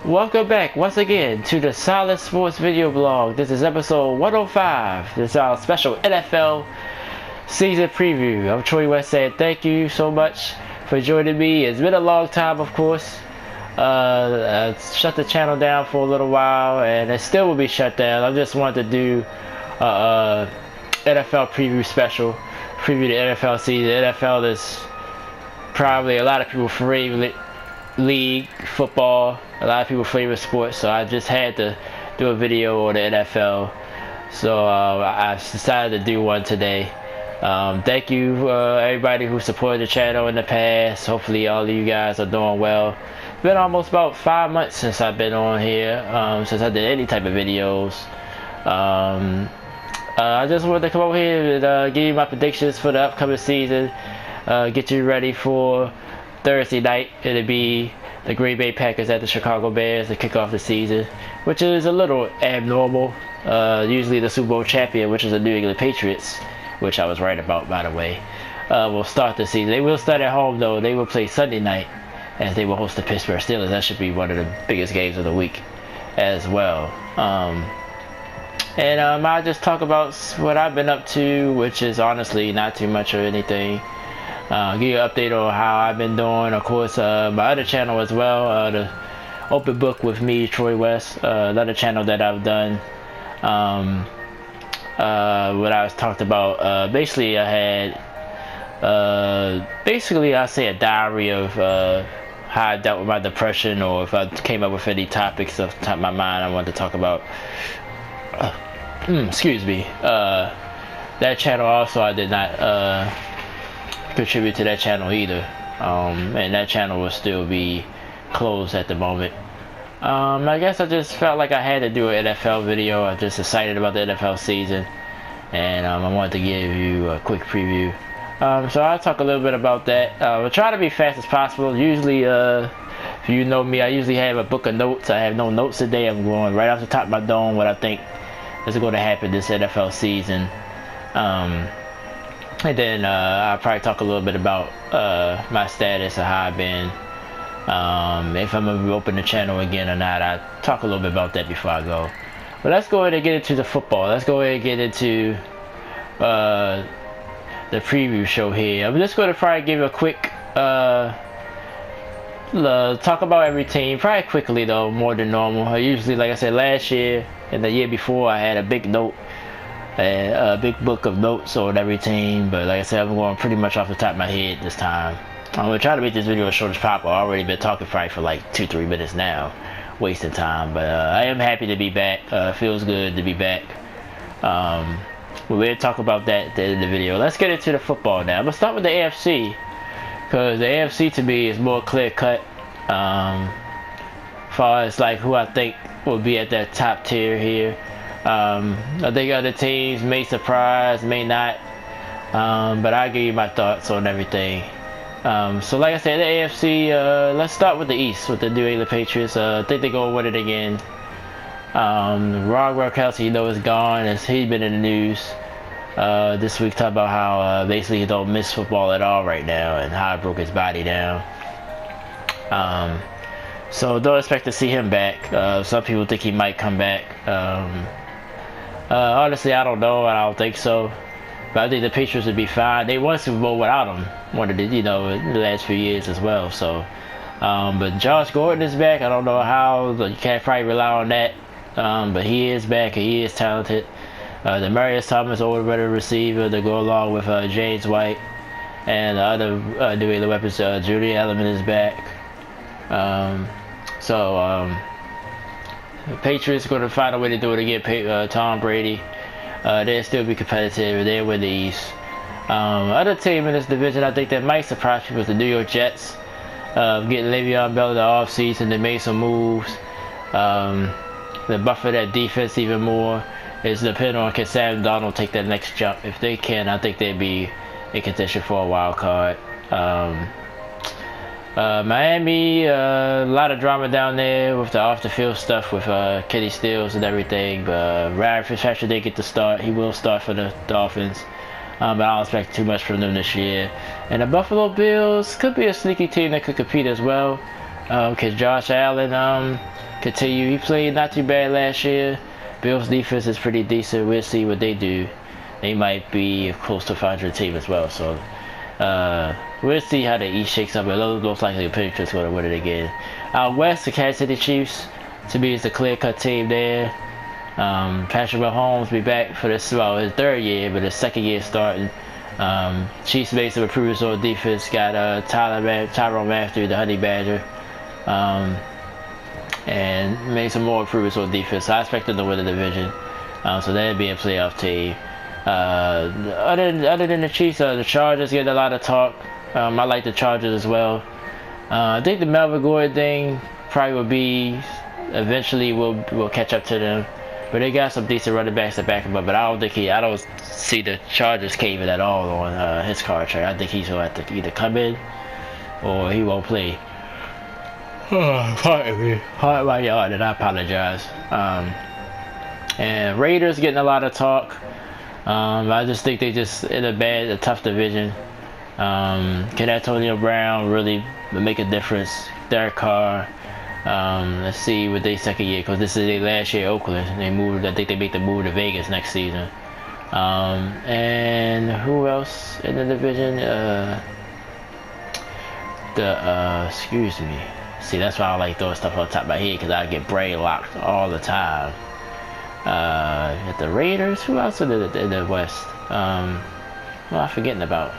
Welcome back once again to the Solid Sports Video Blog. This is episode 105. This is our special NFL season preview. I'm Troy West saying thank you so much for joining me. It's been a long time, of course. I shut the channel down for a little while, and it still will be shut down. I just wanted to do NFL preview special, preview the NFL season. NFL is probably a lot of people's favorite league, football, a lot of people's favorite sports, so I just had to do a video on the NFL. So I decided to do one today. Thank you everybody who supported the channel in the past. Hopefully all of you guys are doing well. It's been almost about 5 months since I've been on here, since I did any type of videos. I just wanted to come over here and give you my predictions for the upcoming season. Get you ready for Thursday night. It'll be the Green Bay Packers at the Chicago Bears to kick off the season, which is a little abnormal. Usually the Super Bowl champion, which is the New England Patriots, which I was right about, by the way, will start the season. They will start at home, though. They will play Sunday night as they will host the Pittsburgh Steelers. That should be one of the biggest games of the week as well. I'll just talk about what I've been up to, which is honestly not too much or anything. Give you an update on how I've been doing. Of course, my other channel as well, the Open Book with me, Troy West, another channel that I've done. What I was talked about, basically I had, I say a diary of how I dealt with my depression, or if I came up with any topics off the top of my mind I wanted to talk about. Excuse me. That channel also, I did not contribute to that channel either, and that channel will still be closed at the moment. I guess I just felt like I had to do an NFL video. I'm just excited about the NFL season, and I wanted to give you a quick preview. So I'll talk a little bit about that. I'll try to be fast as possible. Usually, if you know me, I usually have a book of notes. I have no notes today. I'm going right off the top of my dome what I think is going to happen this NFL season. And then I'll probably talk a little bit about my status of how I've been. If I'm going to open the channel again or not, I'll talk a little bit about that before I go. But let's go ahead and get into the football. Let's go ahead and get into the preview show here. I'm just going to probably give a quick talk about every team. Probably quickly though, more than normal. I usually, like I said, last year and the year before, I had a big note. A big book of notes on every team, but like I said, I'm going pretty much off the top of my head this time. I'm going to try to make this video as short as possible. I've already been talking probably for like 2-3 minutes now, wasting time, but I am happy to be back. Feels good to be back. We'll talk about that at the end of the video. Let's get into the football now. I'm going to start with the AFC, because the AFC to me is more clear cut, as far as like who I think will be at that top tier here. I think other teams may surprise, may not, but I'll give you my thoughts on everything. So like I said, the AFC, let's start with the East, with the New England Patriots. I think they're going to win it again. Ron Gronkowski, you know, is gone, as he's been in the news this week, talking about how basically he don't miss football at all right now, and how it broke his body down. So don't expect to see him back. Some people think he might come back. Honestly, I don't know. I don't think so. But I think the Patriots would be fine. They won Super Bowl without him, in the last few years as well. So, but Josh Gordon is back. I don't know how. You can't probably rely on that. But he is back, and he is talented. Demaryius Thomas, older better receiver, to go along with James White, and the other New England weapons. Julian Edelman is back. The Patriots are going to find a way to do it again. Tom Brady. They'll still be competitive. They'll win the East. Other team in this division I think that might surprise people is the New York Jets. Getting Le'Veon Bell in the offseason, they made some moves. They buffer that defense even more. It's depending on can Sam Darnold take that next jump. If they can, I think they'd be in contention for a wild card. Miami, a lot of drama down there with the off-the-field stuff with Kenny Stills and everything. But Ryan Fitzpatrick did get to start. He will start for the Dolphins. But I don't expect too much from them this year. And the Buffalo Bills could be a sneaky team that could compete as well. Cause Josh Allen continue. He played not too bad last year. Bills defense is pretty decent. We'll see what they do. They might be close to 500 team as well. So we'll see how the East shakes up. It looks like the Patriots going to win it again. Out West, the Kansas City Chiefs to me is the clear-cut team there. Patrick Mahomes be back for this, well, his third year, but his second year starting. Chiefs made some improvements on defense. Got Tyrann Mathieu, the Honey Badger, and made some more improvements on defense. So I expect them to win the division. So that'd be a playoff team. Other than the Chiefs, the Chargers get a lot of talk. I like the Chargers as well. I think the Melvin Gordon thing probably will be eventually will catch up to them. But they got some decent running backs to back him up. But I don't see the Chargers caving at all on his contract. I think he's going to have to either come in or he won't play. Pardon me. Hard my yard, and I apologize. And Raiders getting a lot of talk. I just think they just in a tough division. Can Antonio Brown really make a difference? Derek Carr. Let's see what they second year, because this is their last year at Oakland. They moved. I think they make the move to Vegas next season. And who else in the division? Excuse me. See, that's why I like throwing stuff on top of my head, because I get brain locked all the time. At the Raiders. Who else in the West? What am I forgetting about?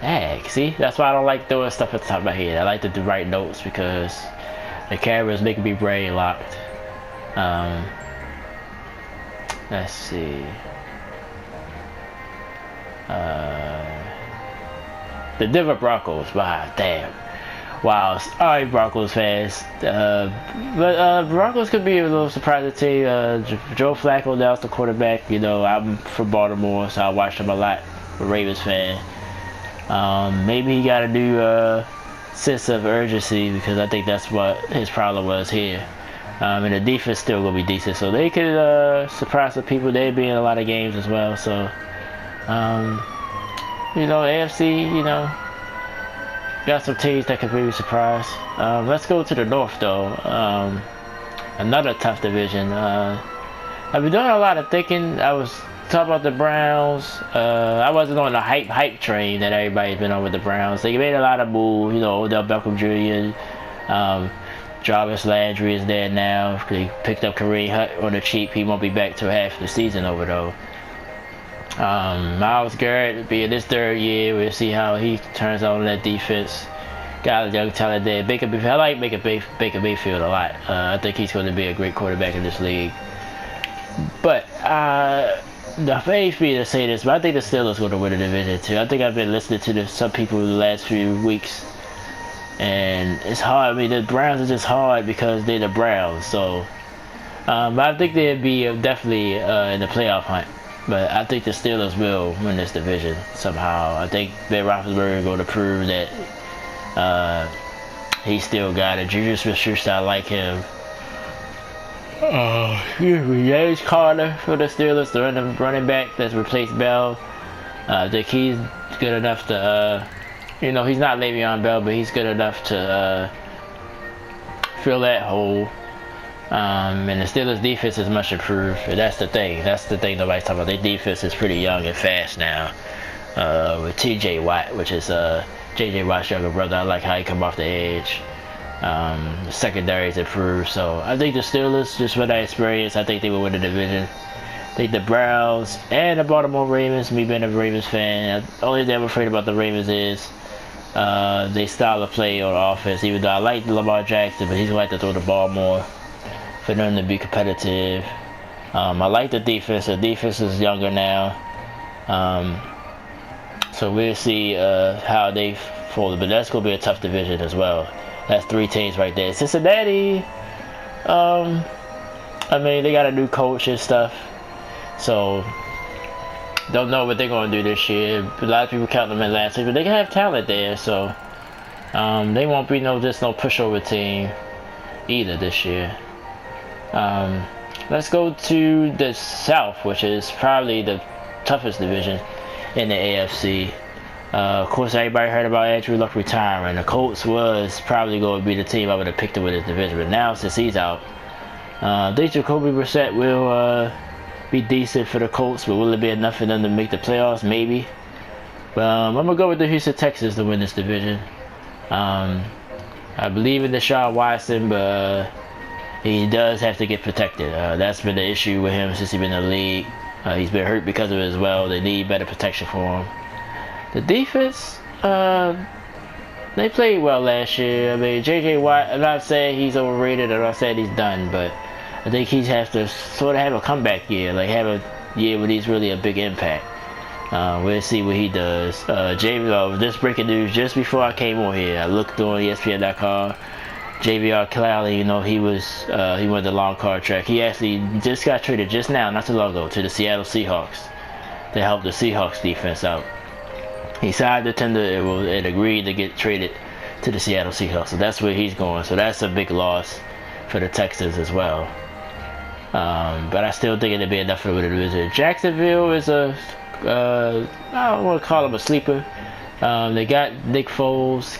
Heck, see, that's why I don't like throwing stuff at the top of my head. I like to write notes because the cameras making me brain locked. Let's see. The Denver Broncos. Wow, damn. Wow. Alright, Broncos fans. But Broncos could be a little surprising team. Joe Flacco now is the quarterback. You know, I'm from Baltimore, so I watch him a lot. I'm a Ravens fan. Maybe he got a new sense of urgency, because I think that's what his problem was here. And the defense still gonna be decent, so they could surprise some people. They'd be in a lot of games as well. So, you know, AFC, you know, got some teams that could really surprise. Let's go to the North though. Another tough division. I've been doing a lot of thinking. I was talking about the Browns. I wasn't on the hype train that everybody's been on with the Browns. They made a lot of moves. You know, Odell Beckham Jr. Jarvis Landry is there now. They picked up Kareem Hunt on the cheap. He won't be back till half the season over though. Myles Garrett being his third year. We'll see how he turns out on that defense. Got a young talent there. Baker Mayfield. I like Baker Mayfield a lot. I think he's going to be a great quarterback in this league. But the faith me to say this, but I think the Steelers going to win the division too. I think I've been listening to some people the last few weeks, and it's hard. I mean, the Browns are just hard because they're the Browns. So, but I think they'd be definitely in the playoff hunt. But I think the Steelers will win this division somehow. I think Ben Roethlisberger is going to prove that he still got it. Juju Smith-Schuster, I like him. James Carter for the Steelers, the running back that's replaced Bell. I think he's good enough to, you know, he's not Le'Veon Bell, but he's good enough to fill that hole. And the Steelers' defense is much improved. And that's the thing. That's the thing nobody's talking about. Their defense is pretty young and fast now. With T.J. Watt, which is J.J. Watt's younger brother. I like how he come off the edge. The secondary is improved. So I think the Steelers, just with that experience, I think they will win the division. I think the Browns and the Baltimore Ravens, me being a Ravens fan, the only thing I'm afraid about the Ravens is they style of play on offense. Even though I like Lamar Jackson, but he's going to have to throw the ball more for them to be competitive. I like the defense. The defense is younger now. So we'll see how they fold. But that's going to be a tough division as well. That's three teams right there. Cincinnati, I mean, they got a new coach and stuff. So, don't know what they're going to do this year. A lot of people count them in last year, but they have talent there. So, they won't be no pushover team either this year. Let's go to the South, which is probably the toughest division in the AFC. Of course, everybody heard about Andrew Luck retiring. The Colts was probably going to be the team I would have picked to win this division, but now since he's out, I think Jacoby Brissett will be decent for the Colts, but will it be enough for them to make the playoffs? Maybe. But I'm gonna go with the Houston Texans to win this division. I believe in Deshaun Watson, but he does have to get protected. That's been the issue with him since he's been in the league. He's been hurt because of it as well. They need better protection for him. The defense, they played well last year. I mean, J.J. Watt, I'm not saying he's overrated. I'm not saying he's done, but I think he has to sort of have a comeback year, like have a year where he's really a big impact. We'll see what he does. This breaking news just before I came on here. I looked on ESPN.com. JVR Clowney, you know, he went the long contract. He actually just got traded just now, not too long ago, to the Seattle Seahawks to help the Seahawks defense out. He signed the tender and agreed to get traded to the Seattle Seahawks. So that's where he's going. So that's a big loss for the Texans as well. But I still think it'll be enough for the division. Jacksonville is I don't want to call him a sleeper. They got Nick Foles.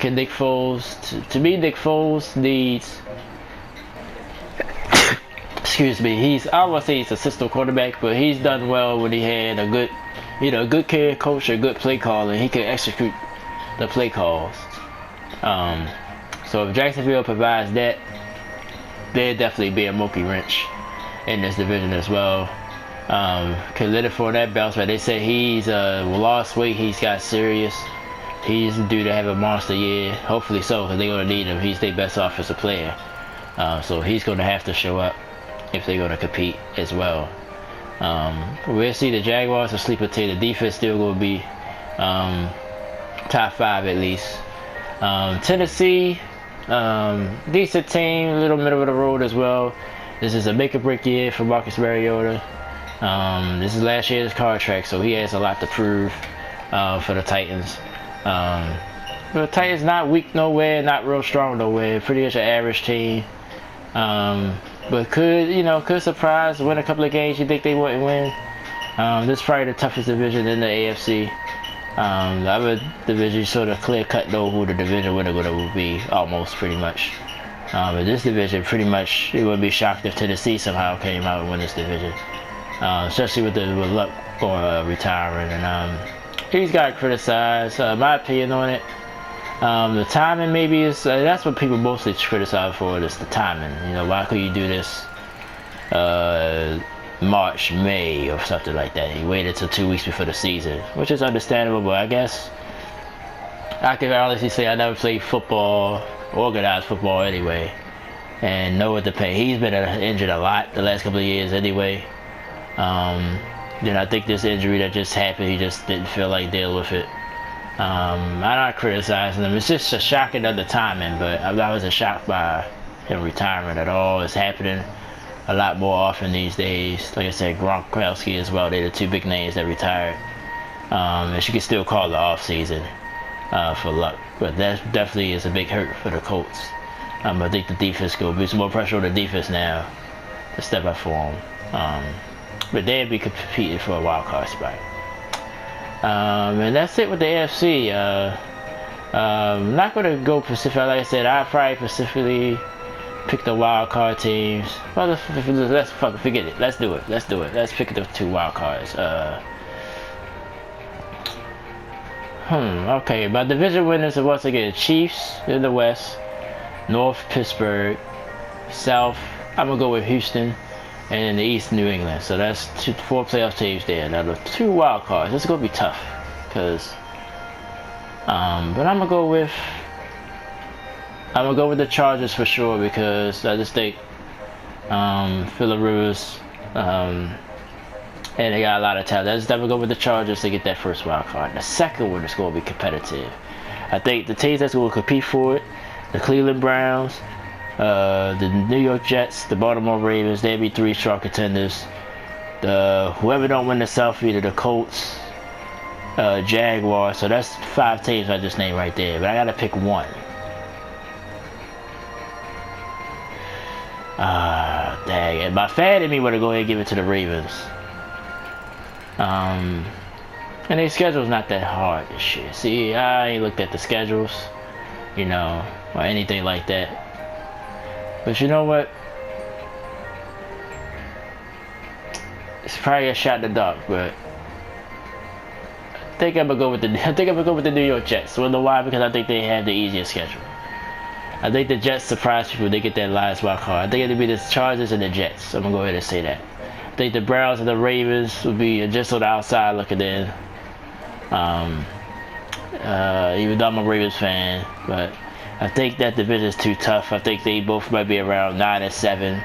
To me, Nick Foles needs. Excuse me. I don't want to say he's a system quarterback, but he's done well when he had a good care coach, a good play caller, and he can execute the play calls. So if Jacksonville provides that, they'll definitely be a monkey wrench in this division as well. Can let it for that bounce back. They say he's lost weight. He's got serious. He's due to have a monster year. Hopefully so, because they're going to need him. He's their best offensive player. So he's going to have to show up if they're going to compete as well. We'll see the Jaguars are sleeper team. The defense still going to be top 5 at least. Tennessee, decent team, a little middle of the road as well. This is a make or break year for Marcus Mariota. This is last year's contract, so he has a lot to prove for the Titans. But the Titans not weak nowhere, not real strong nowhere. Pretty much an average team. But could surprise, win a couple of games you think they wouldn't win. This is probably the toughest division in the AFC. The other division sort of clear cut know who the division winner will be, almost pretty much. But this division, pretty much, it would be shocked if Tennessee somehow came out and won this division. Especially with Luck retiring, and he's got criticized. My opinion on it, the timing maybe is that's what people mostly criticize for. Is the timing. Why could you do this March, May, or something like that? He waited till 2 weeks before the season, which is understandable. But I guess I can honestly say I never played football, organized football anyway, and know what to pay. He's been injured a lot the last couple of years anyway. Then I think this injury that just happened, he just didn't feel like dealing with it. I'm not criticizing him. It's just a shocking of the timing, but I wasn't shocked by him retiring at all. It's happening a lot more often these days. Like I said, Gronkowski as well. They're the two big names that retired. And you can still call the off season for Luck, but that definitely is a big hurt for the Colts. I think the defense will be some more pressure on the defense now to step up for them. But they'll be competing for a wild card spot. And that's it with the AFC. I'm not going to go Pacific. Like I said, I probably specifically pick the wild card teams. Well, let's fucking forget it. Let's do it. Let's pick the 2 wild cards. Okay, my division winners are once again Chiefs in the West, North Pittsburgh, South I'm gonna go with Houston, and in the East New England. So that's 4 playoff teams there. Now the 2 wild cards. This is gonna be tough, cause but I'm gonna go with the Chargers for sure, because I just think Phillip Rivers and they got a lot of talent. I just never go with the Chargers to get that first wild card. The second one is going to be competitive. I think the teams that's going to compete for it, the Cleveland Browns, the New York Jets, the Baltimore Ravens, they'll be 3 strong contenders. Whoever don't win the South, either the Colts, Jaguars. So that's 5 teams I just named right there. But I got to pick one. Dang it. My fan in me want to go ahead and give it to the Ravens. And their schedule's not that hard this year. See, I ain't looked at the schedules, you know, or anything like that. But you know what? It's probably a shot in the dark, but I think I'm gonna go with the New York Jets. Wanna know why? Because I think they have the easiest schedule. I think the Jets surprise people. They get that last wild card. I think it'll be the Chargers and the Jets. I'm gonna go ahead and say that. I think the Browns and the Ravens will be just on the outside looking in. Even though I'm a Ravens fan, but I think that division is too tough. I think they both might be around 9 and 7.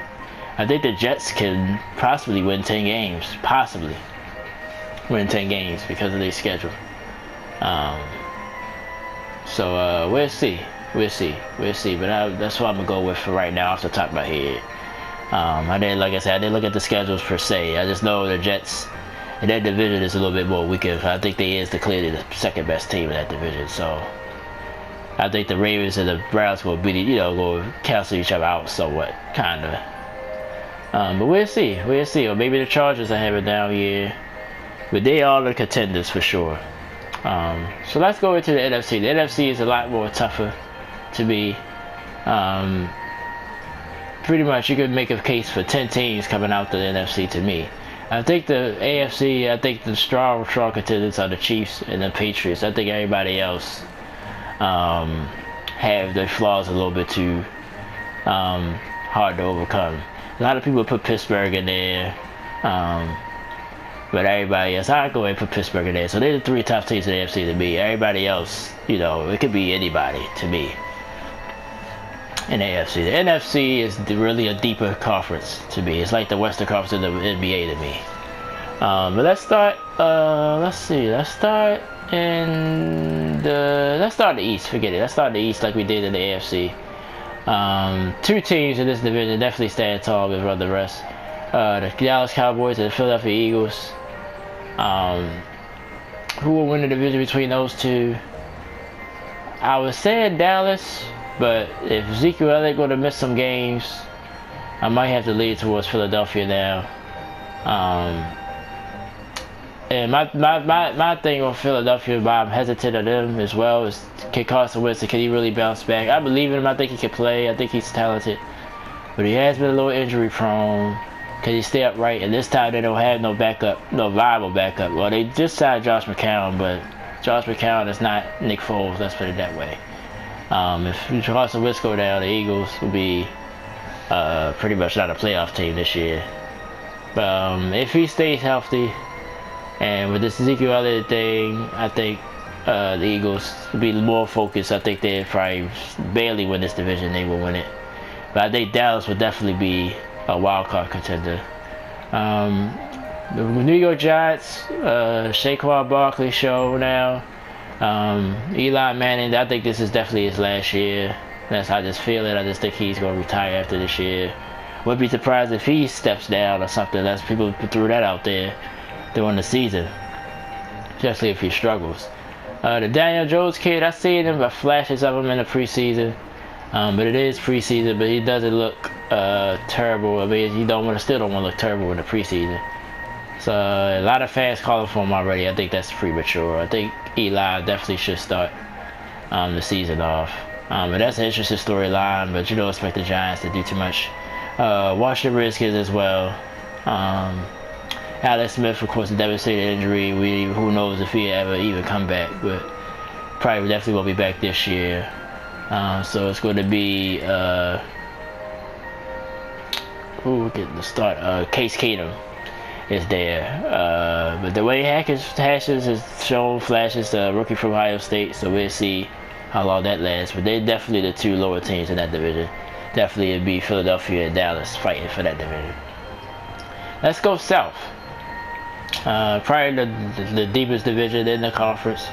I think the Jets can possibly win 10 games. Possibly win 10 games because of their schedule. So we'll see. We'll see. But that's what I'm gonna go with for right now, off the top of my head. I didn't, like I said, I didn't look at the schedules per se. I just know the Jets in that division is a little bit more weaker. I think they is clearly the second best team in that division. So I think the Ravens and the Browns will will cancel each other out somewhat, kinda. But we'll see. Or maybe the Chargers will have a down year. But they are the contenders for sure. So let's go into the NFC. The NFC is a lot more tougher to be. Pretty much you could make a case for 10 teams coming out the NFC to me. I think the AFC, I think the strong contenders are the Chiefs and the Patriots. I think everybody else have their flaws a little bit too hard to overcome. A lot of people put Pittsburgh in there, but everybody else, I'd go ahead and put Pittsburgh in there. So they're the 3 top teams in the AFC to me. Everybody else, it could be anybody to me in the AFC. The NFC is really a deeper conference to me. It's like the Western Conference of the NBA to me. But let's start. Let's start in the East. Forget it. Let's start in the East like we did in the AFC. 2 teams in this division definitely stand tall above the rest. The Dallas Cowboys and the Philadelphia Eagles. Who will win the division between those two? I was saying Dallas, but if Ezekiel Elliott going to miss some games, I might have to lean towards Philadelphia now. And my thing on Philadelphia, why I'm hesitant of them as well, is can Carson Wentz, can he really bounce back? I believe in him. I think he can play. I think he's talented, but he has been a little injury prone. Can he stay upright? And this time they don't have no viable backup. Well, they just signed Josh McCown, but Josh McCown is not Nick Foles. Let's put it that way. If Carson Wentz go down, the Eagles will be pretty much not a playoff team this year. But if he stays healthy, and with this Ezekiel Elliott thing, I think the Eagles will be more focused. I think they'll probably barely win this division. They will win it. But I think Dallas will definitely be a wild card contender. The New York Giants, Saquon Barkley show now. Eli Manning, I think this is definitely his last year. That's how I just feel it. I just think he's going to retire after this year. Wouldn't be surprised if he steps down or something. That's people threw that out there during the season, especially if he struggles. The Daniel Jones kid, I seen him, flashes of him in the preseason, but it is preseason. But he doesn't look terrible. I mean, still don't want to look terrible in the preseason. So a lot of fans calling for him already. I think that's premature. I think Eli definitely should start the season off. But that's an interesting storyline. But you don't expect the Giants to do too much. Washington Redskins as well. Alex Smith, of course, a devastating injury. Who knows if he ever even come back, but probably definitely won't be back this year. So it's going to be who getting the start? Case Keenum is there. But the way Hatches has shown flashes, rookie from Ohio State, so we'll see how long that lasts. But they're definitely the 2 lower teams in that division. Definitely it'd be Philadelphia and Dallas fighting for that division. Let's go south. Probably the deepest division in the conference.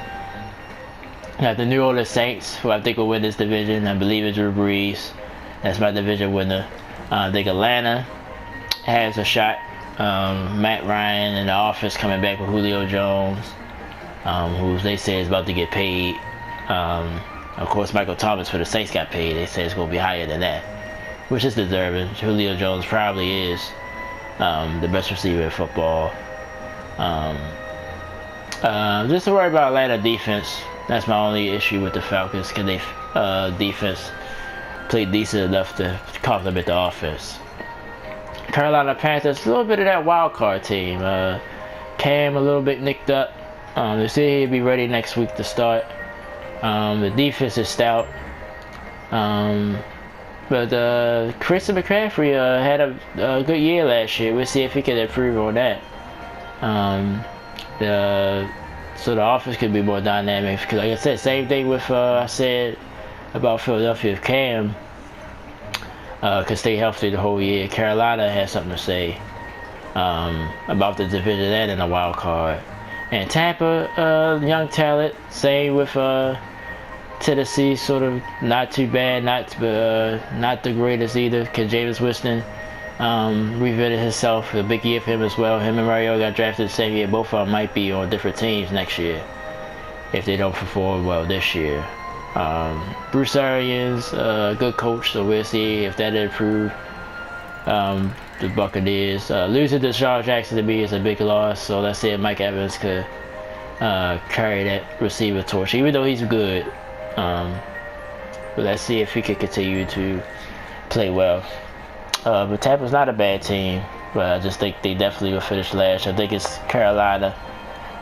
You have the New Orleans Saints, who I think will win this division. I believe it's Drew Brees. That's my division winner. I think Atlanta has a shot. Matt Ryan in the office coming back with Julio Jones, who they say is about to get paid. Of course, Michael Thomas for the Saints got paid. They say it's going to be higher than that, which is deserving. Julio Jones probably is the best receiver in football. Just to worry about Atlanta defense. That's my only issue with the Falcons. Can they defense play decent enough to complement the offense? Carolina Panthers, a little bit of that wild card team. Cam a little bit nicked up. They say he'll be ready next week to start. The defense is stout. But Christian McCaffrey had a good year last year. We'll see if he can improve on that. So the offense could be more dynamic. Because like I said, same thing with I said about Philadelphia. If Cam could stay healthy the whole year, Carolina has something to say about the division and in the wild card. And Tampa, young talent. Same with Tennessee, sort of not too bad, not the greatest either. Cause Jameis Winston reinvented himself. A big year for him as well. Him and Mario got drafted the same year. Both of them might be on different teams next year if they don't perform well this year. Bruce Arians, good coach, so we'll see if that improves. The Buccaneers losing to Deshaun Jackson to me is a big loss. So let's see if Mike Evans could carry that receiver torch, even though he's good. But let's see if he can continue to play well. But Tampa's not a bad team, but I just think they definitely will finish last. I think it's Carolina,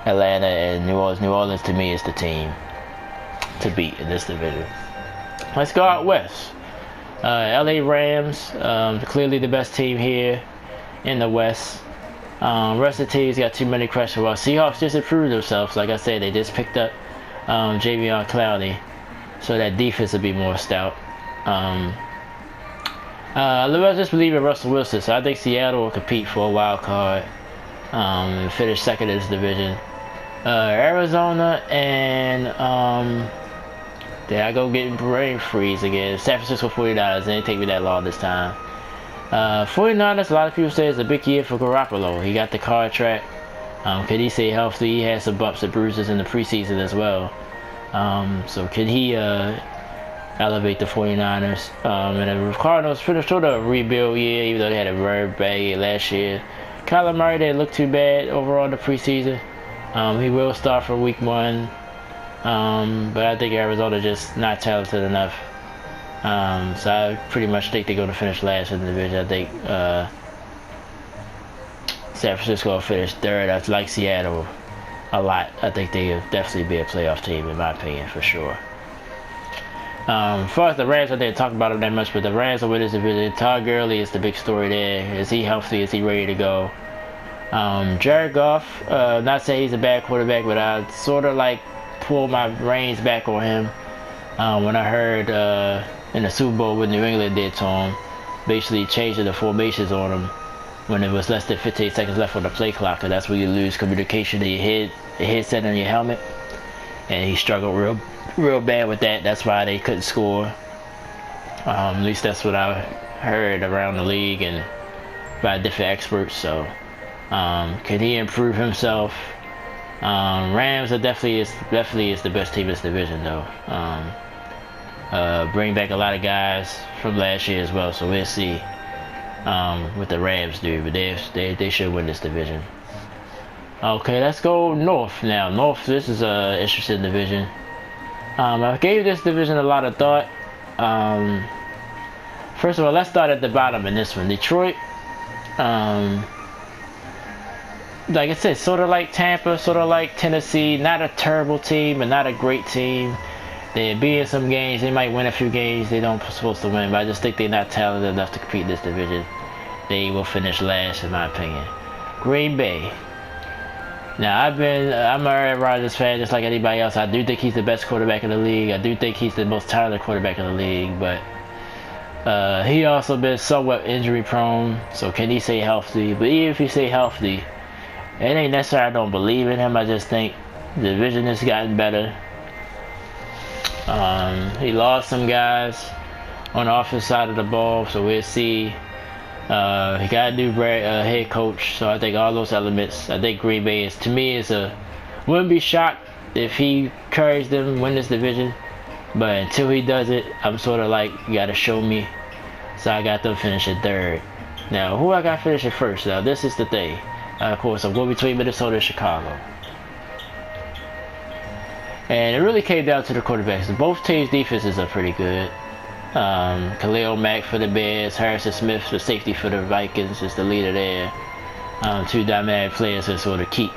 Atlanta, and New Orleans. New Orleans to me is the team to beat in this division. Let's go out west. LA Rams, clearly the best team here in the West. Rest of the teams got too many questions. Well, Seahawks just improved themselves. Like I said, they just picked up Javion Clowney, so that defense will be more stout. Let's just believe in Russell Wilson. So I think Seattle will compete for a wild card and finish second in this division. Arizona and there I go getting brain freeze again. San Francisco 49ers. It didn't take me that long this time. 49ers, a lot of people say it's a big year for Garoppolo. He got the contract. Can he stay healthy? He had some bumps and bruises in the preseason as well. So can he elevate the 49ers? And the Cardinals finished sort of a rebuild year, even though they had a very bad year last year. Kyler Murray didn't look too bad overall in the preseason. He will start for week 1. But I think Arizona just not talented enough. So I pretty much think they're going to finish last in the division. I think San Francisco will finish third. I like Seattle a lot. I think they'll definitely be a playoff team in my opinion, for sure. As far as the Rams, I didn't talk about them that much, but the Rams will win this division. Todd Gurley is the big story there. Is he healthy? Is he ready to go? Jared Goff, not saying he's a bad quarterback, but I sort of like pulled my reins back on him when I heard in the Super Bowl what New England did to him, basically changing the formations on him when it was less than 15 seconds left on the play clock, and that's where you lose communication to your headset on your helmet, and he struggled real bad with that. That's why they couldn't score. At least that's what I heard around the league and by different experts. So can he improve himself? Rams are definitely is the best team in this division though. Bring back a lot of guys from last year as well, so we'll see what the Rams do, but they should win this division. Okay, let's go north now. North, this is a interesting division. I gave this division a lot of thought. First of all, let's start at the bottom in this one. Detroit, like I said, sort of like Tampa, sort of like Tennessee. Not a terrible team, but not a great team. They'll be in some games. They might win a few games they don't supposed to win, but I just think they're not talented enough to compete in this division. They will finish last, in my opinion. Green Bay. Now, I'm an Aaron Rodgers fan just like anybody else. I do think he's the best quarterback in the league. I do think he's the most talented quarterback in the league, but he also been somewhat injury prone, so can he stay healthy? But even if he stay healthy, it ain't necessarily I don't believe in him. I just think the division has gotten better. He lost some guys on the offensive side of the ball, so we'll see. He got a new head coach, so I think all those elements. I think Green Bay to me wouldn't be shocked if he carries them win this division, but until he does it, I'm sort of like, you gotta show me. So I got them finishing third. Now, who I got finishing first? Now, this is the thing. Of course, I'm going between Minnesota and Chicago. And it really came down to the quarterbacks. Both teams' defenses are pretty good. Khalil Mack for the Bears, Harrison Smith, the safety for the Vikings, is the leader there. Two dynamic players that sort of keep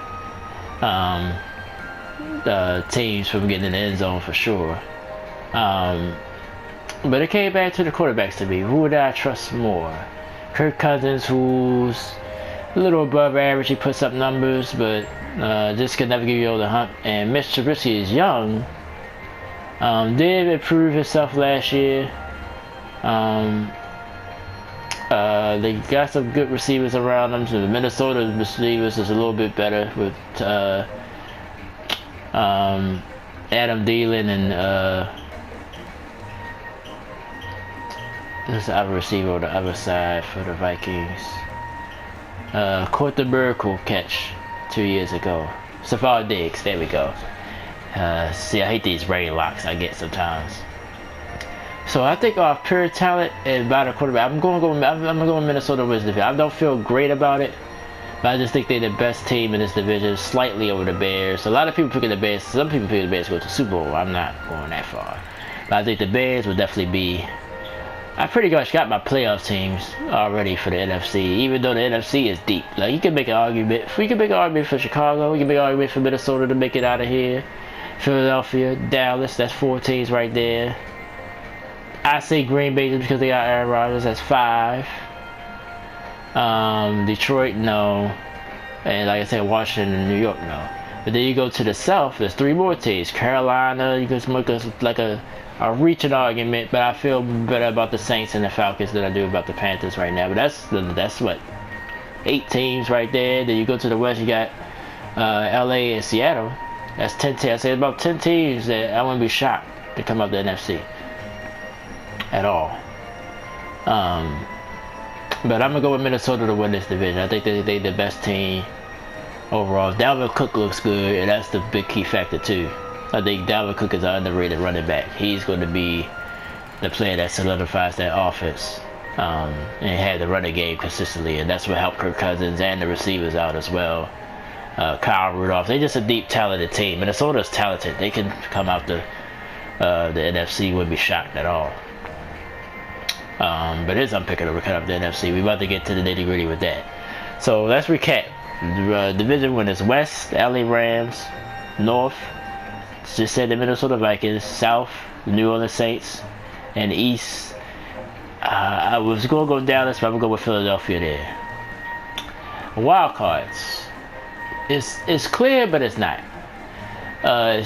the teams from getting in the end zone for sure. But it came back to the quarterbacks to me. Who would I trust more? Kirk Cousins, who's a little above average, he puts up numbers, but just could never give you all the hump. And Mitch Trubisky is young. Did improve himself last year. They got some good receivers around them. So the Minnesota receivers is a little bit better with Adam Thielen and there's the other receiver on the other side for the Vikings. Caught the miracle catch 2 years ago. Stephon Diggs, there we go. See, I hate these brain locks I get sometimes. So I think off pure talent and by the quarterback, I'm gonna go with Minnesota wins the division. I don't feel great about it, but I just think they're the best team in this division, slightly over the Bears. A lot of people picking the Bears. Some people picking the Bears to go to the Super Bowl. I'm not going that far, but I think the Bears will definitely be. I pretty much got my playoff teams already for the NFC, even though the NFC is deep. Like, you can make an argument. You can make an argument for Chicago. You can make an argument for Minnesota to make it out of here. Philadelphia, Dallas, that's 4 teams right there. I say Green Bay just because they got Aaron Rodgers, that's 5. Detroit, no. And like I said, Washington and New York, no. But then you go to the South, there's 3 more teams. Carolina, you can make like a reaching argument, but I feel better about the Saints and the Falcons than I do about the Panthers right now. But that's what, 8 teams right there. Then you go to the West, you got LA and Seattle. That's 10 teams. I say about 10 teams that I wouldn't be shocked to come up the NFC at all. But I'm gonna go with Minnesota to win this division. I think they're the best team overall. Dalvin Cook looks good, and that's the big key factor too. I think Dalvin Cook is an underrated running back. He's going to be the player that solidifies that offense and have the running game consistently, and that's what helped Kirk Cousins and the receivers out as well. Kyle Rudolph, they're just a deep, talented team. Minnesota's talented. They can come out the NFC, wouldn't be shocked at all. But here's I'm picking up the NFC. We're about to get to the nitty gritty with that. So let's recap. The division winners: West, LA Rams; North, just said the Minnesota Vikings; South, the New Orleans Saints; and East, I was going to go Dallas, but I'm going to go with Philadelphia there. Wild cards. It's clear, but it's not.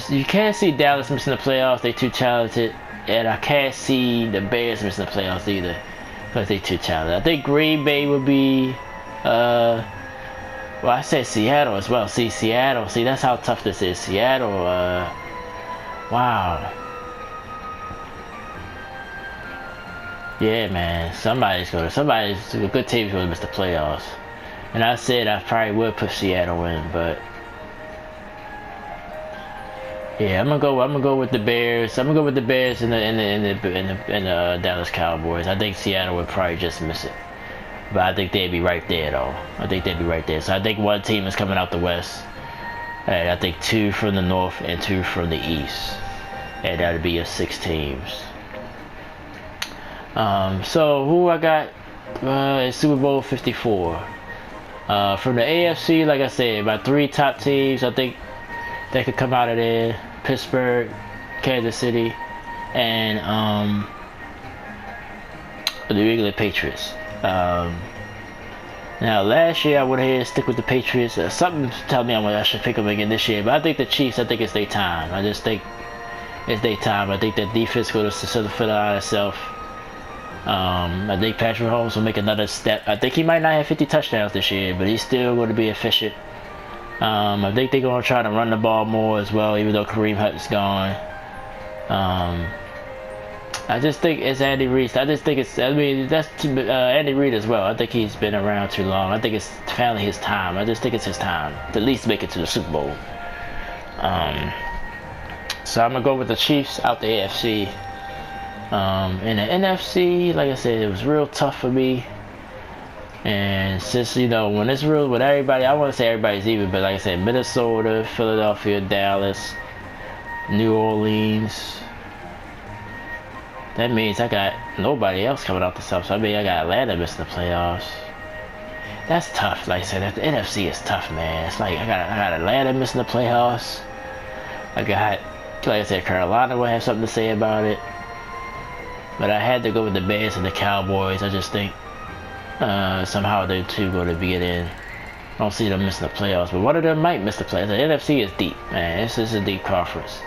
You can't see Dallas missing the playoffs. They're too talented. And I can't see the Bears missing the playoffs either, because they're too talented. I think Green Bay would be, well, I said Seattle as well. See, Seattle, that's how tough this is. Seattle, wow. Yeah, man, somebody's a good team's gonna miss the playoffs. And I said I probably would put Seattle in, but yeah, I'm gonna go with the Bears. I'm gonna go with the Bears and the Dallas Cowboys. I think Seattle would probably just miss it, but I think they'd be right there though. I think they'd be right there. So I think one team is coming out the West, and I think 2 from the North and 2 from the East, and that'd be your 6 teams. So who I got in Super Bowl 54? From the AFC, like I said, about 3 top teams. I think that could come out of there: Pittsburgh, Kansas City, and the New England Patriots. Now, last year I went ahead and stick with the Patriots. Something tells me I should pick them again this year, but I think the Chiefs, I think it's their time. I just think it's their time. I think that defense going to solidify itself. I think Patrick Mahomes will make another step. I think he might not have 50 touchdowns this year, but he's still going to be efficient. I think they're going to try to run the ball more as well, even though Kareem Hunt's gone. I just think it's Andy Reid. That's Andy Reid as well. I think he's been around too long. I think it's finally his time. I just think it's his time to at least make it to the Super Bowl. So I'm going to go with the Chiefs out the AFC. In the NFC, like I said, it was real tough for me. And since, when it's real with everybody, I want to say everybody's even, but like I said, Minnesota, Philadelphia, Dallas, New Orleans. That means I got nobody else coming out the South. So I mean I got Atlanta missing the playoffs. That's tough. Like I said, the NFC is tough, man. It's like I got Atlanta missing the playoffs. I got, like I said, Carolina will have something to say about it. But I had to go with the Bears and the Cowboys. I just think somehow they two going to get in. I don't see them missing the playoffs, but one of them might miss the playoffs. The NFC is deep, man. This is a deep conference.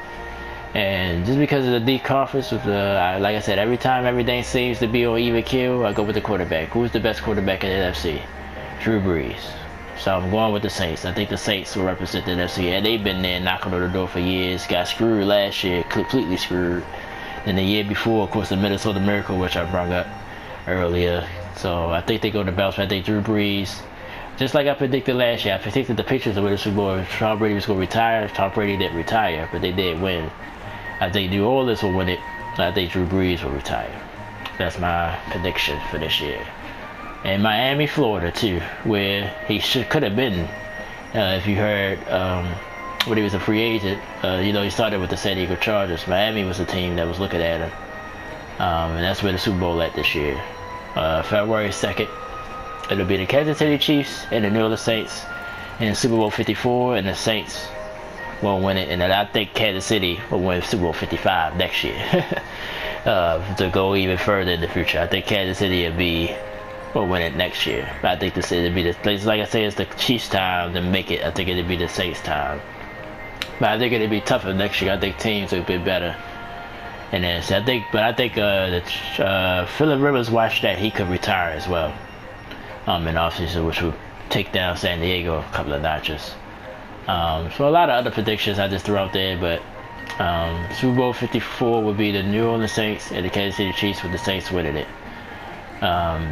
And just because of the deep conference, with the like I said, every time everything seems to be on even keel, I go with the quarterback. Who's the best quarterback in the NFC? Drew Brees. So I'm going with the Saints. I think the Saints will represent the NFC. And they've been there knocking on the door for years. Got screwed last year, completely screwed. Then the year before, of course, the Minnesota Miracle, which I brought up earlier. So I think they're going to bounce. I think Drew Brees, just like I predicted last year, I predicted the Patriots would win the Super Bowl. Tom Brady was going to retire. Tom Brady didn't retire, but they did win. I think New Orleans will win it. I think Drew Brees will retire. That's my prediction for this year. And Miami, Florida, too, where he could have been, if you heard, when he was a free agent. You know, he started with the San Diego Chargers. Miami was the team that was looking at him. And that's where the Super Bowl at this year. February 2nd, it'll be the Kansas City Chiefs and the New Orleans Saints in Super Bowl 54, and the Saints will win it. And then I think Kansas City will win Super Bowl 55 next year. To go even further in the future. I think Kansas City will win it next year. But I think this it'll be like I say, it's the Chiefs' time to make it. I think it'll be the Saints' time. But I think it'll be tougher next year. I think teams will be better. And then so I think Phillip Rivers watched that he could retire as well. In offseason, which would take down San Diego a couple of notches. So a lot of other predictions I just threw out there, but Super Bowl 54 would be the New Orleans Saints and the Kansas City Chiefs, with the Saints winning it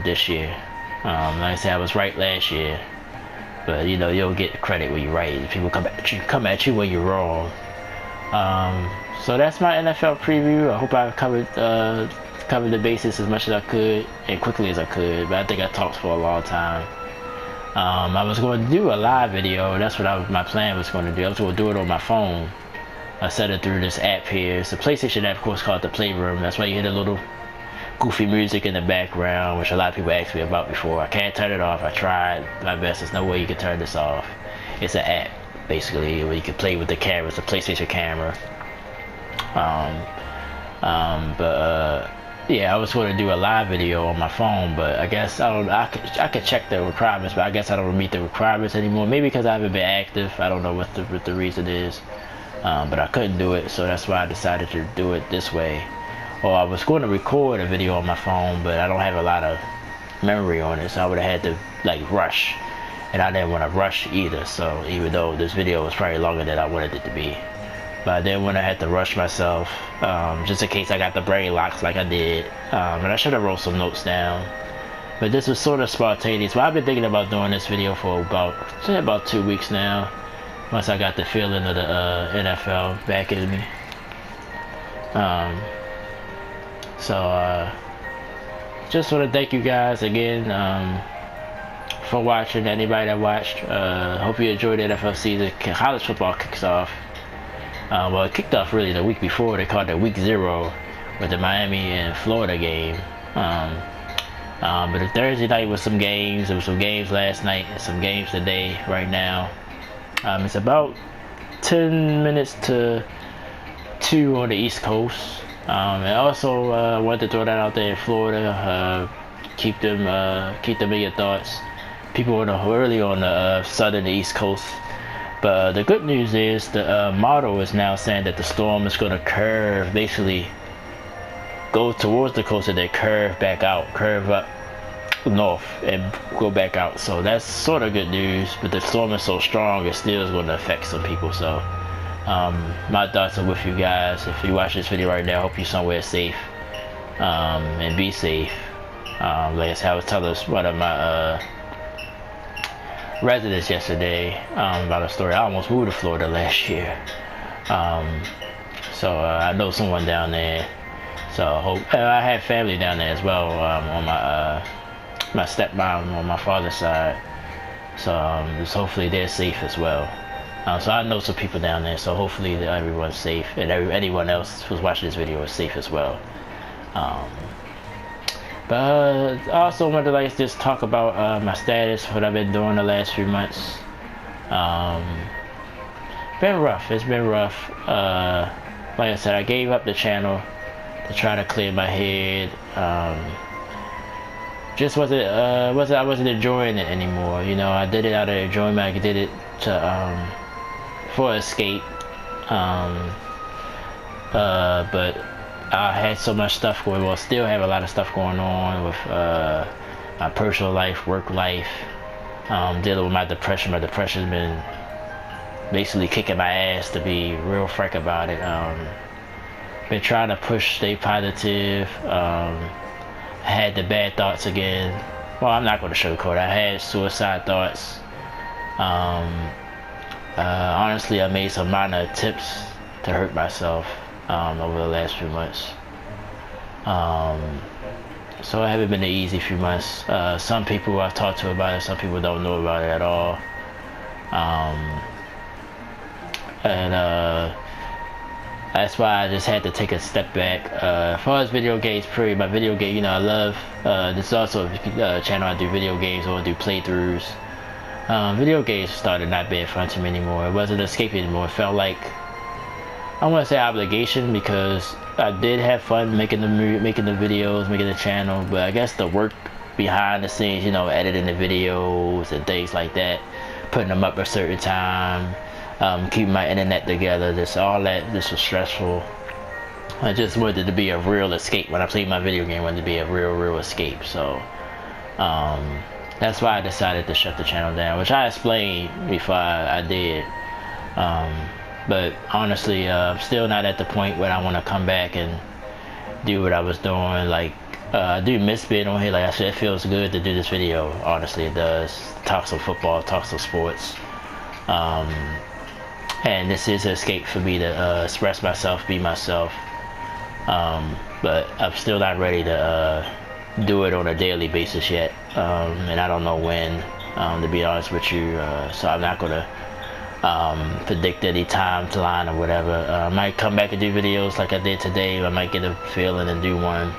this year. Like I said, I was right last year, but you know, you'll get credit when you're right. People come at you when you're wrong. So that's my NFL preview. I hope I covered the basis as much as I could and quickly as I could, but I think I talked for a long time. I was going to do a live video. That's what my plan was going to do. I was going to do it on my phone. I set it through this app here. It's a PlayStation app, of course, called the PLAYROOM. That's why you hear the little goofy music in the background, which a lot of people asked me about before. I can't turn it off. I tried my best. There's no way you can turn this off. It's an app, basically, where you can play with the camera. It's a PlayStation camera. Yeah, I was going to do a live video on my phone, but I guess I could check the requirements, but I guess I don't meet the requirements anymore. Maybe because I haven't been active. I don't know what the reason is. But I couldn't do it, so that's why I decided to do it this way. Or I was going to record a video on my phone, but I don't have a lot of memory on it, so I would have had to like rush, and I didn't want to rush either. So even though this video was probably longer than I wanted it to be, but I didn't want to have to rush myself, just in case I got the brain locks like I did. And I should have wrote some notes down, but this was sort of spontaneous. Well, I've been thinking about doing this video for about 2 weeks now. Once I got the feeling of the NFL back in me. Just want to thank you guys again for watching. Anybody that watched, hope you enjoyed the NFL season. College football kicks off. Well, it kicked off really the week before. They called it week 0 with the Miami and Florida game. But the Thursday night was some games. There were some games last night and some games today right now. It's about 10 minutes to 2 on the East Coast. And also wanted to throw that out there in Florida. Keep them in your thoughts. People early on the southern and East Coast. But the good news is the model is now saying that the storm is going to curve, basically go towards the coast and then curve up north and go back out. So that's sort of good news, but the storm is so strong it still is going to affect some people. So my thoughts are with you guys. If you watch this video right now, I hope you're somewhere safe, and be safe. Like I said, I was telling one of my residents yesterday about a story. I almost moved to Florida last year, so I know someone down there. So I have family down there as well, on my stepmom on my father's side. So just hopefully they're safe as well. So I know some people down there, so hopefully everyone's safe, and anyone else who's watching this video is safe as well. But I also wanted to like just talk about my status, what I've been doing the last few months. Been rough. It's been rough. Like I said, I gave up the channel to try to clear my head. Just I wasn't enjoying it anymore. You know, I did it out of enjoyment. I did it to for escape. But I had so much stuff going. Well, still have a lot of stuff going on with my personal life, work life. Dealing with my depression. My depression's been basically kicking my ass, to be real frank about it. Been trying to stay positive. Had the bad thoughts again. Well, I'm not going to sugarcoat it. I had suicide thoughts. Honestly, I made some minor attempts to hurt myself over the last few months. So it haven't been an easy few months. Some people I've talked to about it, some people don't know about it at all. That's why I just had to take a step back. As far as video games, period, my video game, you know, I love, this is also a channel I do video games or do playthroughs. Video games started not being fun to me anymore. It wasn't escaping anymore. It felt like, I want to say obligation, because I did have fun making the videos, making the channel, but I guess the work behind the scenes, you know, editing the videos and things like that, putting them up a certain time, keeping my internet together, this was stressful. I just wanted to be a real escape. When I played my video game, I wanted to be a real escape. So that's why I decided to shut the channel down, which I explained before I did. But honestly, I'm still not at the point where I want to come back and do what I was doing. Like, I do miss being on here. Like I said, it feels good to do this video. Honestly, it does. Talk some football, talk some sports. And this is an escape for me to express myself, be myself. But I'm still not ready to do it on a daily basis yet. And I don't know when, to be honest with you. So I'm not going to predict any timeline or whatever. I might come back and do videos like I did today. I might get a feeling and do one.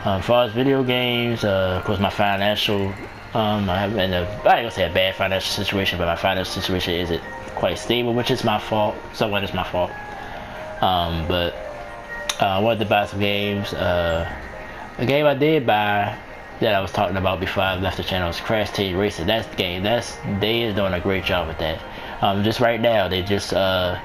As far as video games, of course, my financial, I ain't gonna say a bad financial situation, but my financial situation isn't quite stable, which is my fault. Somewhat is my fault. But I wanted to buy some games. A game I did buy that I was talking about before I left the channel is Crash Team Racing. That's the game. They is doing a great job with that. Just right now, they just, I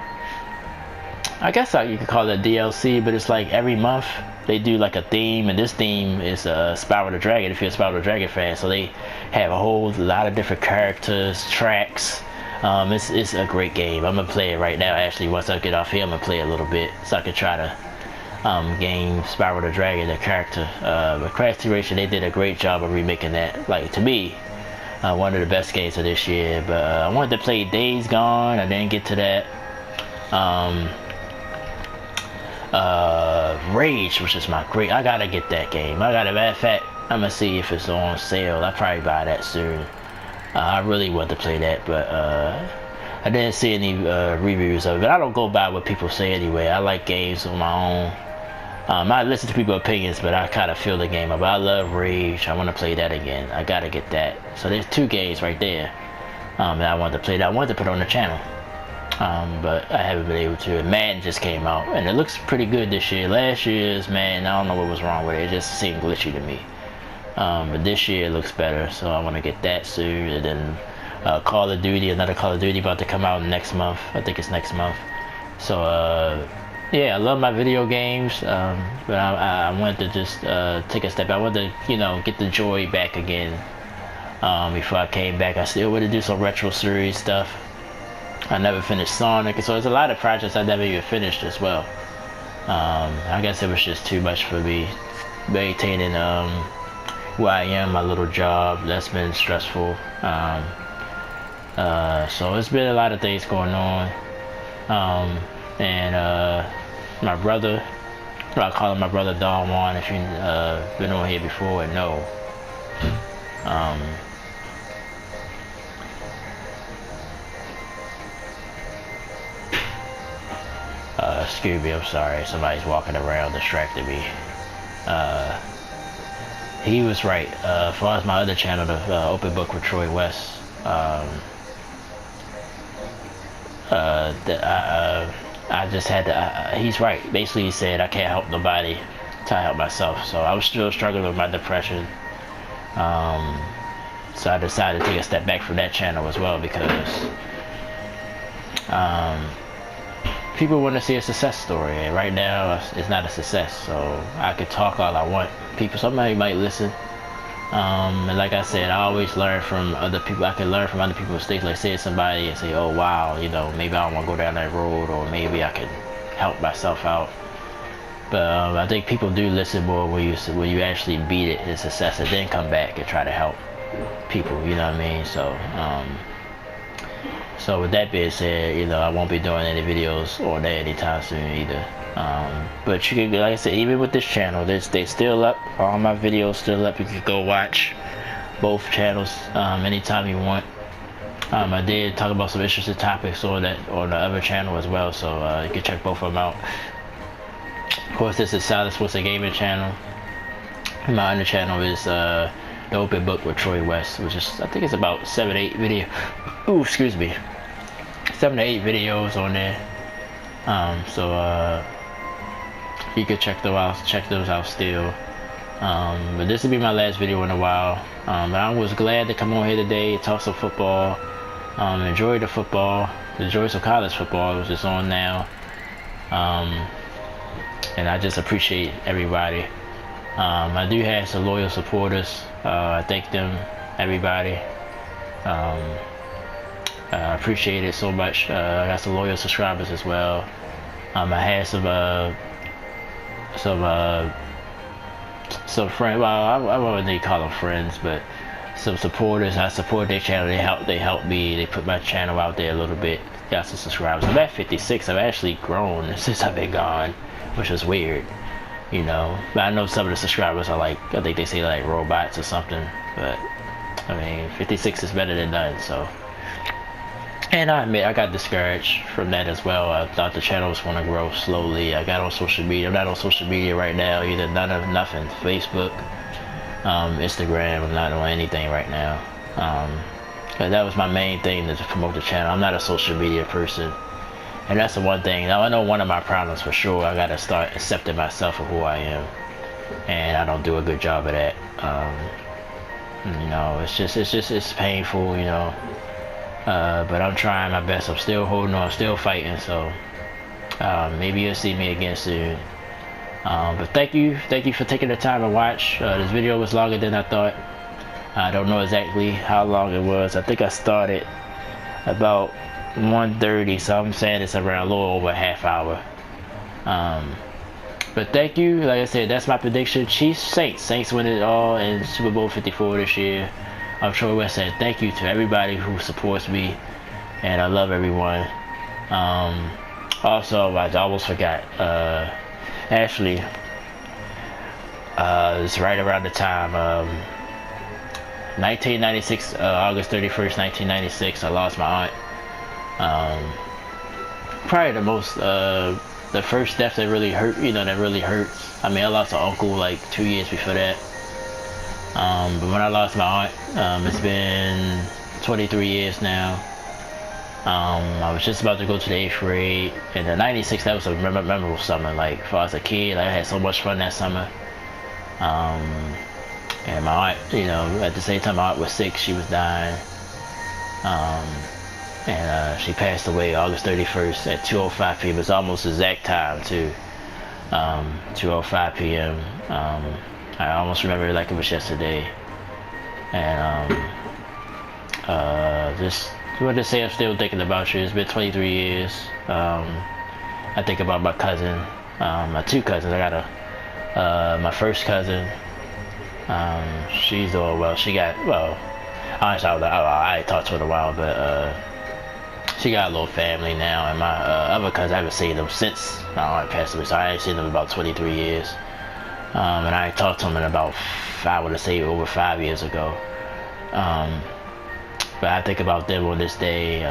guess you could call it a DLC, but it's like every month they do like a theme, and this theme is Spyro the Dragon, if you're a Spyro the Dragon fan. So they have a whole lot of different characters, tracks. It's a great game. I'm gonna play it right now. Actually, once I get off here, I'm gonna play it a little bit so I can try to game Spyro the Dragon, the character. But Crash Team Racing, they did a great job of remaking that. Like, to me, one of the best games of this year. But I wanted to play Days Gone. I didn't get to that. Rage, which is I gotta get that game. Matter of fact, I'm gonna see if it's on sale. I'll probably buy that soon. I really want to play that, but I didn't see any reviews of it. I don't go by what people say anyway. I like games on my own. I listen to people's opinions, but I kind of feel the game. But I love Rage. I want to play that again. I gotta get that. So there's two games right there that I wanted to play. That I wanted to put on the channel, but I haven't been able to. Madden just came out, and it looks pretty good this year. Last year's Madden, I don't know what was wrong with it. It just seemed glitchy to me. But this year it looks better, so I want to get that soon. And then Call of Duty, another Call of Duty about to come out next month. I think it's next month. So yeah, I love my video games, but I wanted to just take a step. I wanted to, you know, get the joy back again. Before I came back, I still wanted to do some retro series stuff. I never finished Sonic, so there's a lot of projects I never even finished as well. I guess it was just too much for me maintaining who I am, my little job. That's been stressful. So it's been a lot of things going on. And my brother, I call him my brother Don Juan, if you've been on here before and know. excuse me, I'm sorry. Somebody's walking around distracting me. He was right. As far as my other channel, the Open Book with Troy West, I just had to, he's right. Basically, he said I can't help nobody till I help myself. So I was still struggling with my depression. So I decided to take a step back from that channel as well, because people want to see a success story, and right now it's not a success. So I could talk all I want. Somebody might listen. And like I said, I always learn from other people. I can learn from other people's mistakes. Like, say somebody and say, oh wow, you know, maybe I don't want to go down that road, or maybe I can help myself out. But I think people do listen more when you actually beat it in success, and then come back and try to help people. You know what I mean? So with that being said, you know, I won't be doing any videos on that anytime soon either. But you can, like I said, even with this channel, they still up. All my videos still up. You can go watch both channels anytime you want. I did talk about some interesting topics on the other channel as well, so you can check both of them out. Of course, this is Silent Sports and Gaming channel. My other channel is the Open Book with Troy West, which is, I think it's about 7 to 8 videos. Ooh, excuse me. 7 to 8 videos on there. So you can check those out still. But this will be my last video in a while. But I was glad to come on here today, talk some football, enjoy the football, enjoy some college football, which is on now. And I just appreciate everybody. I do have some loyal supporters. I thank them, everybody. I appreciate it so much. I got some loyal subscribers as well. I had some friends. Well, I wouldn't call them friends, but some supporters. I support their channel. They help me. They put my channel out there a little bit. Got some subscribers. I'm at 56. I've actually grown since I've been gone, which is weird, you know. But I know some of the subscribers are like, I think they say like robots or something. But I mean, 56 is better than none. So. And I admit, I got discouraged from that as well. I thought the channel was going to grow slowly. I got on social media. I'm not on social media right now either. Nothing. Facebook, Instagram. I'm not on anything right now. But that was my main thing, to promote the channel. I'm not a social media person. And that's the one thing. Now, I know one of my problems for sure. I got to start accepting myself for who I am. And I don't do a good job of that. You know, it's painful, you know. But I'm trying my best. I'm still holding on. I'm still fighting. So maybe you'll see me again soon. But thank you for taking the time to watch. This video was longer than I thought. I don't know exactly how long it was. I think I started about 1:30, so I'm saying it's around a little over a half hour. But thank you. Like I said, that's my prediction. Chiefs, Saints win it all in Super Bowl 54 this year. I'm Troy West saying thank you to everybody who supports me, and I love everyone. Also, I almost forgot. Actually, it's right around the time 1996, August 31st, 1996. I lost my aunt. Probably the first death that really hurt. You know, that really hurts. I mean, I lost an uncle like 2 years before that. But when I lost my aunt, it's been 23 years now. I was just about to go to the 8th grade, and in '96, that was a memorable summer. Like, for as a kid, I had so much fun that summer. And my aunt, you know, at the same time my aunt was sick, she was dying. And she passed away August 31st at 2:05 p.m. It's almost exact time too. 2:05 p.m. I almost remember it like it was yesterday. And just wanted to say I'm still thinking about you. It's been 23 years. I think about my cousin, my two cousins. I got my first cousin. She's doing well. She got, well, honestly, I ain't talked to her in a while, but she got a little family now. And my other cousin, I haven't seen them since my aunt passed away, so I ain't seen them in about 23 years. And I talked to him in about, I would say, over 5 years ago. But I think about them on this day.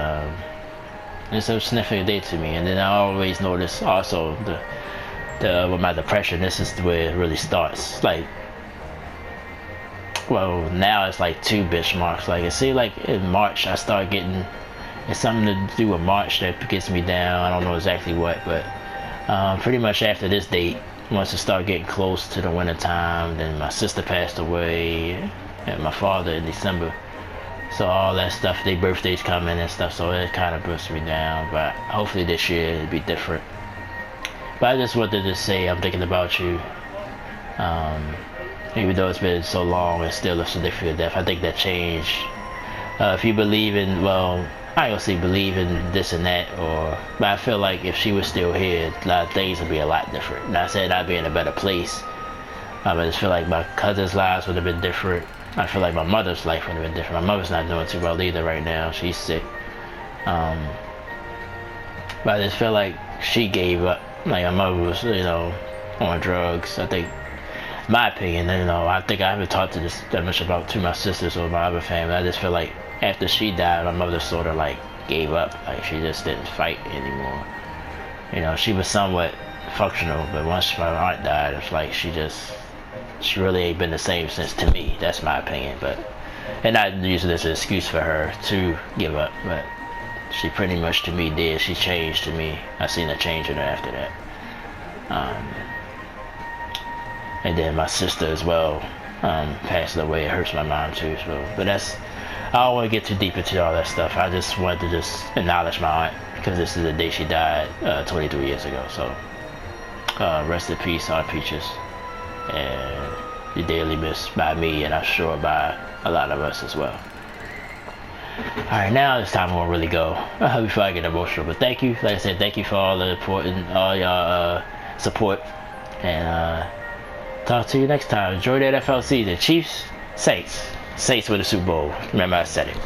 It's a significant day to me. And then I always notice also with my depression, this is where it really starts. Like, well, now it's like 2 benchmarks. Like, it seems like in March I start getting, it's something to do with March that gets me down. I don't know exactly what, but pretty much after this date, once it started getting close to the winter time, then my sister passed away and my father in December. So all that stuff, their birthdays coming and stuff, so it kind of puts me down. But hopefully this year it'll be different. But I just wanted to say I'm thinking about you. Even though it's been so long, it's still a significant death. I think that changed. If you believe in, well, I don't say believe in this and that, but I feel like if she was still here, a lot of things would be a lot different. Not saying I'd be in a better place. I just feel like my cousins' lives would have been different. I feel like my mother's life would have been different. My mother's not doing too well either right now. She's sick. But I just feel like she gave up. Like my mother was, on drugs. I think, my opinion, I think I haven't talked to this that much about to my sisters or my other family. I just feel like after she died, my mother sort of like gave up. Like she just didn't fight anymore. She was somewhat functional, but once my aunt died, it's like she really ain't been the same since, to me. That's my opinion, and not using this as an excuse for her to give up, but she pretty much to me did. She changed to me. I seen a change in her after that. And then my sister as well passed away. It hurts my mom too. But I don't want to get too deep into all that stuff. I just wanted to just acknowledge my aunt because this is the day she died 23 years ago. So rest in peace, Aunt Peaches. And you're dearly missed by me, and I'm sure by a lot of us as well. Alright, now it's time to really go before I get emotional. But thank you, like I said, thank you for all the support and all y'all support. And talk to you next time. Enjoy the NFL season. Chiefs, Saints with the Super Bowl. Remember I said it.